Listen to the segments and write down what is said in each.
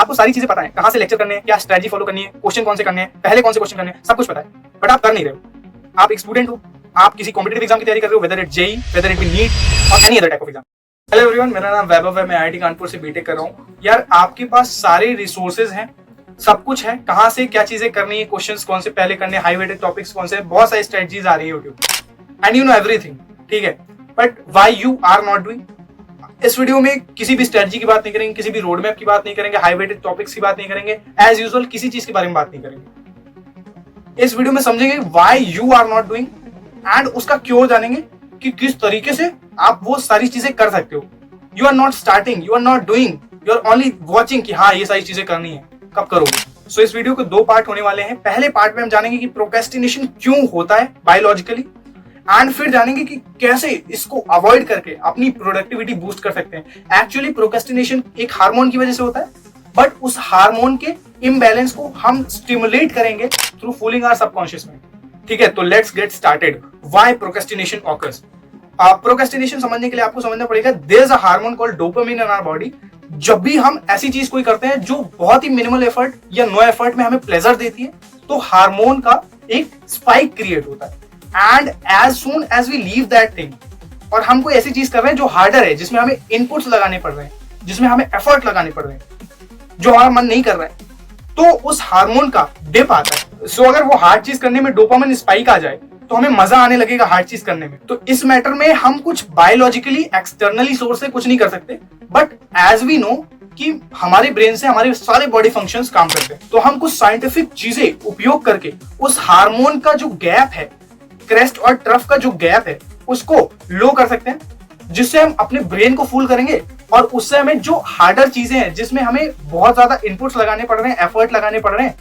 आपको सारी चीजें पता है, कहां से लेक्चर करने हैं, क्या स्ट्रेटजी फॉलो करनी है, क्वेश्चन कौन से करने हैं, पहले कौन से क्वेश्चन करने हैं, सब कुछ पता है, बट आप कर नहीं रहे हो। आप एक स्टूडेंट हो, आप किसी कॉम्पिटिटिव एग्जाम की तैयारी कर रहे हो, whether it JEE, whether it be NEET और any other type of exam. Hello everyone, मेरा नाम वैभव है, मैं आईआईटी कानपुर से बीटेक कर रहा हूँ। यार आपके पास सारे रिसोर्सेज हैं, सब कुछ है, कहां से क्या चीजें करनी है, क्वेश्चंस कौन से पहले करने, हाई वेटेड टॉपिक्स कौन से, बहुत सारी स्ट्रेटजीज आ रही है YouTube and you know everything, ठीक है, but why you are not doing. इस वीडियो में किसी भी स्ट्रेटजी की बात नहीं करेंगे, किसी भी रोड मैप की बात नहीं करेंगे, हाई वेटेड टॉपिक्स की बात नहीं करेंगे, एज यूजुअल किसी चीज के बारे में बात नहीं करेंगे। इस वीडियो में समझेंगे why you are not doing and उसका क्यों जानेंगे कि किस तरीके से आप वो सारी चीजें कर सकते हो। You are not starting, you are not doing, you are only watching कि हाँ ये सारी चीजें करनी है, कब करोगे। सो इस वीडियो के दो पार्ट होने वाले हैं। पहले पार्ट में हम जानेंगे कि प्रोक्रेस्टिनेशन क्यों होता है बायोलॉजिकली, एंड फिर जानेंगे कि कैसे इसको अवॉइड करके अपनी प्रोडक्टिविटी बूस्ट कर सकते हैं। एक्चुअली प्रोक्रेस्टिनेशन एक हार्मोन की वजह से होता है, बट उस हार्मोन के इम्बैलेंस को हम स्टिमुलेट करेंगे through fooling our subconscious mind. ठीक है, तो let's get started. Why procrastination occurs. Procrastination समझने के लिए आपको समझना पड़ेगा there is a hormone called dopamine in our body. जब भी हम ऐसी चीज कोई करते हैं जो बहुत ही मिनिमल एफर्ट या नो एफर्ट में हमें प्लेजर देती है, तो हार्मोन का एक स्पाइक क्रिएट होता है। And as soon as we leave that thing, और हम कोई ऐसी चीज कर रहे हैं जो हार्डर है, जिसमें हमें इनपुट्स लगाने पड़ रहे हैं, जिसमें हमें एफर्ट लगाने पड़ रहे हैं, जो हमारा मन नहीं कर रहा है, तो उस हार्मोन का डिप आता है। सो अगर वो हार्ड चीज करने में डोपामिन स्पाइक आ जाए तो हमें मजा आने लगेगा हार्ड चीज करने में। तो इस मैटर में हम कुछ बायोलॉजिकली एक्सटर्नली सोर्स से कुछ नहीं कर सकते, बट एज वी नो कि हमारे ब्रेन से हमारे सारे बॉडी फंक्शंस काम करते हैं, तो हम कुछ साइंटिफिक चीजें उपयोग करके उस हार्मोन का जो गैप है, क्रेस्ट और ट्रफ का जो गैप है, उसको लो कर सकते हैं, जिससे हम अपने ब्रेन को फूल करेंगे और उससे हमें जो हार्डर चीजें हैं, जिसमें हमें बहुत ज्यादा इनपुट्स लगाने पड़ रहे हैं, एफर्ट लगाने पड़ रहे हैं,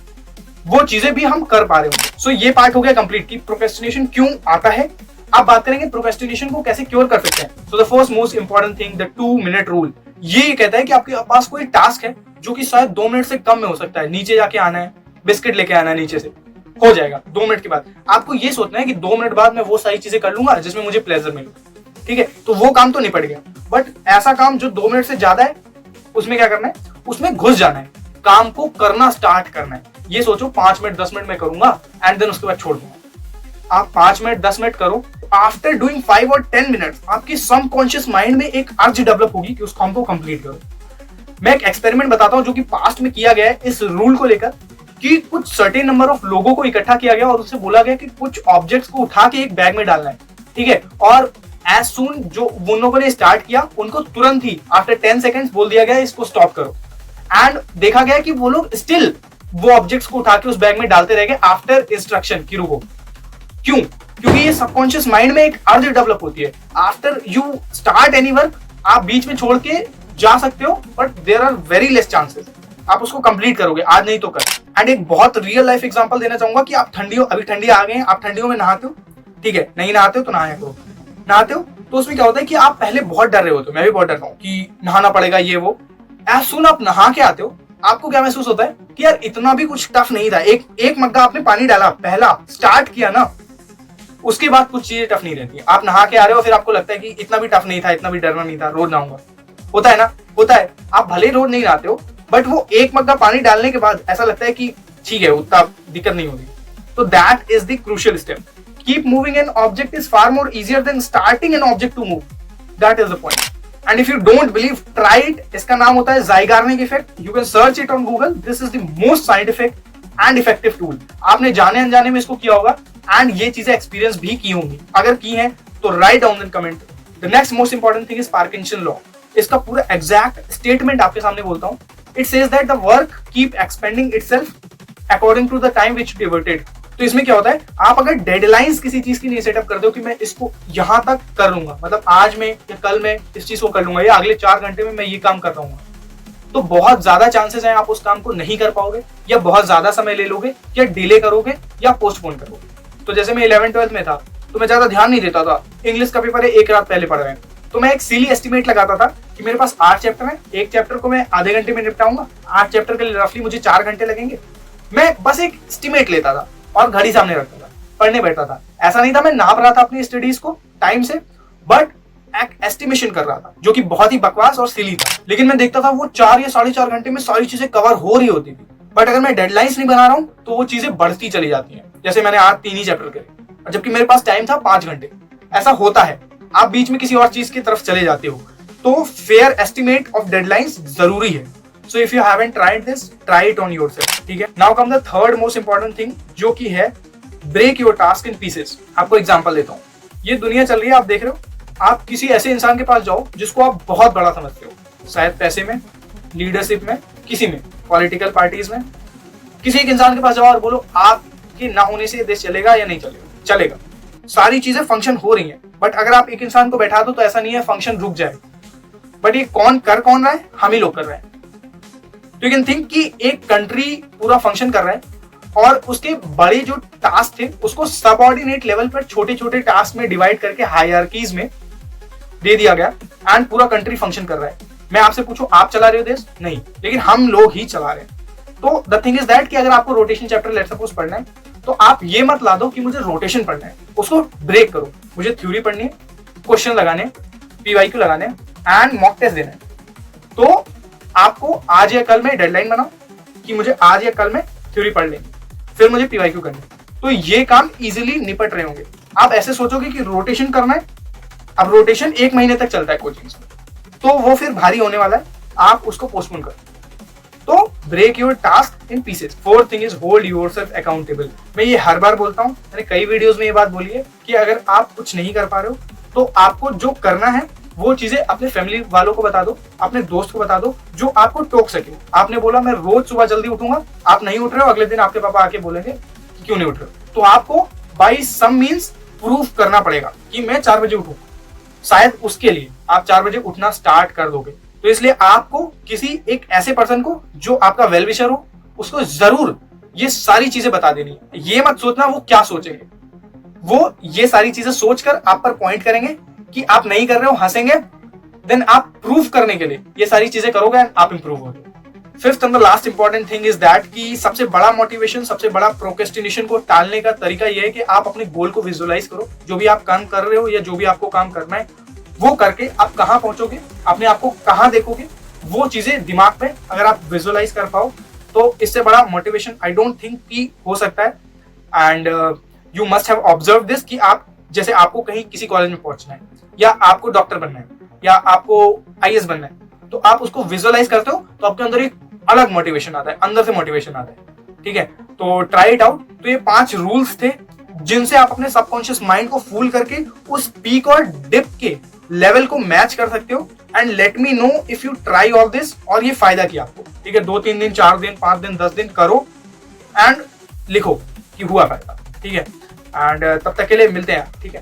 वो चीजें भी हम कर पा रहे होंगे। सो ये पार्ट हो गया कंप्लीट कि प्रोक्रेस्टिनेशन क्यों आता है। अब बात करेंगे प्रोक्रेस्टिनेशन को कैसे क्योर कर सकते हैं। So the first most important thing, the 2 minute rule. ये कहता है कि आपके पास कोई टास्क है जो कि शायद 2 मिनट से कम में हो सकता है। नीचे जाके आना है, बिस्किट लेके आना है, नीचे से हो जाएगा 2 मिनट के बाद। आपको ये सोचना है कि 2 मिनट बाद मैं वो सारी चीजें कर लूंगा जिसमें मुझे प्लेजर मिले, ठीक है, तो वो काम तो निपट गया। बट ऐसा काम जो 2 मिनट से ज्यादा है, उसमें क्या करना है, उसमें घुस जाना है, काम को करना स्टार्ट करना है। ये सोचो 5 मिनट 10 मिनट में करूंगा एंड देन उसके बाद छोड़ दूंगा। आप 5 मिनट 10 मिनट करो, आफ्टर डूइंग 5 और 10 मिनट्स आपकी सबकॉन्शियस माइंड में एक अर्ज डेवलप होगी कि उस काम को कंप्लीट करो। मैं एक एक्सपेरिमेंट बताता हूं जो कि पास्ट में किया गया है इस रूल को लेकर, कि कुछ सर्टेन नंबर ऑफ लोगों को इकट्ठा किया गया और उससे बोला गया कि कुछ ऑब्जेक्ट्स को उठा के एक बैग में डालना है, ठीक है, और एज सून जो उन लोगों ने स्टार्ट किया, उनको तुरंत ही आफ्टर 10 सेकेंड्स बोल दिया गया इसको स्टॉप करो। एंड देखा गया कि वो लोग स्टिल वो ऑब्जेक्ट्स को उठा के उस बैग में डालते रह गए आफ्टर इंस्ट्रक्शन कि रुको। क्यों? क्योंकि ये सबकॉन्शियस माइंड में एक अर्ज डेवलप होती है। After you start any work, आप बीच में छोड़ के जा सकते हो, but there are very less chances आप उसको कंप्लीट करोगे, आज नहीं तो कल। एंड एक बहुत रियल लाइफ एग्जांपल देना चाहूंगा कि आप ठंडियों, अभी ठंडी आ गए हैं, आप ठंडियों में नहाते हो, ठीक है, नहीं नहाते हो तो नहाया करो। नहाते हो तो उसमें क्या होता है कि आप पहले बहुत डर रहे होते हो, मैं भी बहुत डरता हूँ कि नहाना पड़ेगा ये वो। एज सुन आप नहा के आते हो, आपको क्या महसूस होता है कि यार इतना भी कुछ टफ नहीं था। एक मग्गा आपने पानी डाला, पहला स्टार्ट किया ना, उसके बाद कुछ चीजें टफ नहीं रहती। आप नहा के आ रहे हो, फिर आपको लगता है कि इतना भी टफ नहीं था, इतना भी डरना नहीं था, रोज नहाऊंगा। होता है ना, होता है। आप भले ही रोज नहीं नहाते हो, बट वो एक मग्गा पानी डालने के बाद ऐसा लगता है कि ठीक है, उतना दिक्कत नहीं होगी। तो that is the crucial step. Keep moving an object is far more easier than starting an object to move. That is the point. And if you don't believe, try it. इसका नाम होता है Zeigarnik effect. You can search it on Google. This is the most scientific and effective tool. आपने जाने अनजाने में इसको किया होगा एंड ये चीजें एक्सपीरियंस भी की होंगी। अगर की हैं तो write down in comment. The next most important thing is Parkinson law. इसका पूरा एग्जैक्ट स्टेटमेंट आपके सामने बोलता हूं। It says that the work keep expanding itself according to the time which devoted. तो इसमें क्या होता है, आप अगर डेडलाइंस किसी चीज की नहीं सेटअप कर दो कि मैं इसको यहां तक कर लूंगा, मतलब आज में या कल में इस चीज को कर लूंगा, या अगले 4 घंटे में मैं ये काम कर पाऊंगा, तो बहुत ज्यादा चांसेस हैं आप उस काम को नहीं कर पाओगे, या बहुत ज्यादा समय ले लोगे, या डिले करोगे, या पोस्टपोन करोगे। तो जैसे मैं 11th-12th में था तो मैं ज्यादा ध्यान नहीं देता था। इंग्लिश का पेपर है, एक रात पहले पढ़ रहे हैं, तो मैं एक सिली एस्टिमेट लगाता था कि मेरे पास 8 चैप्टर है, एक चैप्टर को मैं आधे घंटे में निपटाऊंगा, 8 चैप्टर के लिए रफली मुझे 4 घंटे लगेंगे। मैं बस एक एस्टिमेट लेता था और घड़ी सामने रखता था, पढ़ने बैठता था। ऐसा नहीं था मैं नाप रहा था अपनी स्टडीज को टाइम से, बट एक एस्टिमेशन कर रहा था जो कि बहुत ही बकवास और सिली था, लेकिन मैं देखता था वो 4 या 4.5 घंटे में सारी चीजें कवर हो रही होती थी। बट अगर मैं डेडलाइंस नहीं बना रहा हूँ तो वो चीजें बढ़ती चली जाती हैं। जैसे मैंने आज 3 ही चैप्टर करे, जबकि मेरे पास टाइम था 5 घंटे। ऐसा होता है, आप बीच में किसी और चीज की तरफ चले जाते हो। तो फेयर एस्टिमेट ऑफ डेडलाइंस जरूरी है। So if you haven't tried this, try it on yourself. ठीक है, now come the third most important thing, जो कि है break your task in pieces. आपको एग्जांपल देता हूँ। ये दुनिया चल रही है, आप देख रहे हो, आप किसी ऐसे इंसान के पास जाओ जिसको आप बहुत बड़ा समझते हो, शायद पैसे में, लीडरशिप में, किसी में, पॉलिटिकल पार्टीज में। किसी एक इंसान के पास जाओ और बोलो आपके ना होने से देश चलेगा या नहीं चलेगा? चलेगा। सारी चीजें फंक्शन हो रही हैं, बट अगर आप एक इंसान को बैठा दो तो ऐसा नहीं है फंक्शन रुक जाए। बट ये कौन रहा है? हम ही लोग कर रहे हैं। तो यू कैन थिंक कि एक कंट्री पूरा फंक्शन कर रहा है और उसके बड़े जो टास्क थे उसको सबऑर्डिनेट लेवल पर छोटे छोटे टास्क में डिवाइड करके हायरार्कीज में दे दिया गया एंड पूरा कंट्री फंक्शन कर रहा है। मैं आपसे पूछूं, आप चला रहे हो देश? नहीं, लेकिन हम लोग ही चला रहे हैं। तो द थिंग इज दैट कि अगर आपको रोटेशन चैप्टर लेट सपोज पढ़ना है तो आप ये मत ला दो कि मुझे रोटेशन पढ़ना है, उसको ब्रेक करो। मुझे थ्योरी पढ़नी है, क्वेश्चन लगाने, पीवाईक्यू लगाने एंड मॉक टेस्ट देना है। तो आपको आज या कल में डेडलाइन बनाओ कि मुझे आज या कल में थ्योरी पढ़ लेंगे, फिर मुझे पीवाईक्यू करना है। तो ये काम इजीली निपट रहे होंगे। आप ऐसे सोचोगे कि रोटेशन करना है, अब रोटेशन 1 महीने तक चलता है कोचिंग में, तो वो फिर भारी होने वाला है, आप उसको पोस्टपोन करो। तो break your task in pieces. Fourth thing is hold yourself accountable. मैं ये हर बार बोलता हूँ, मैंने कई वीडियोस में ये बात बोली है कि अगर आप कुछ नहीं कर पा रहे हो तो आपको जो करना है वो चीजें अपने फैमिली वालों को बता दो, अपने दोस्त को बता दो जो आपको टोक सके। आपने बोला मैं रोज सुबह जल्दी उठूंगा, आप नहीं उठ रहे हो, अगले दिन आपके पापा आके बोलेंगे कि क्यों नहीं उठ रहे हो। तो आपको बाई सम मीन्स प्रूफ करना पड़ेगा कि मैं 4 बजे उठूं। शायद उसके लिए आप 4 बजे उठना स्टार्ट कर दोगे। तो इसलिए आपको किसी एक ऐसे पर्सन को जो आपका वेल विशर हो, उसको जरूर ये सारी चीजें बता देनी है। ये मत सोचना वो क्या सोचेंगे, वो ये सारी चीजें सोचकर आप पर पॉइंट करेंगे कि आप नहीं कर रहे हो, हंसेंगे। देन आप प्रूफ करने के लिए ये सारी चीजें करोगे एंड आप इंप्रूव होगे। Fifth and the last important thing is that कि सबसे बड़ा मोटिवेशन, सबसे बड़ा प्रोक्रेस्टिनेशन को टालने का तरीका यह है कि आप अपने गोल को विजुअलाइज करो। जो भी आप काम कर रहे हो या जो भी आपको काम करना है वो करके आप कहां पहुंचोगे, अपने आप को कहां देखोगे, वो चीजें दिमाग में अगर आप विजुअलाइज कर पाओ तो इससे बड़ा मोटिवेशन आई डोंट थिंक कि हो सकता है। And you must have observe this कि आप जैसे आपको कहीं किसी कॉलेज में पहुंचना है या आपको डॉक्टर बनना है या आपको आईएएस बनना है, तो आप उसको विजुअलाइज करते हो तो आपके अंदर एक अलग मोटिवेशन आता है, अंदर से मोटिवेशन आता है। ठीक है, तो ट्राई इट आउट। तो ये 5 रूल्स थे जिनसे आप अपने सबकॉन्शियस माइंड को फूल करके उस पीक और डिप के लेवल को मैच कर सकते हो। And let me know if you try all this और ये फायदा किया आपको। ठीक है, 2-3 दिन, 4 दिन, 5 दिन, 10 दिन करो एंड लिखो कि हुआ फायदा। ठीक है, एंड तब तक के लिए मिलते हैं। ठीक है।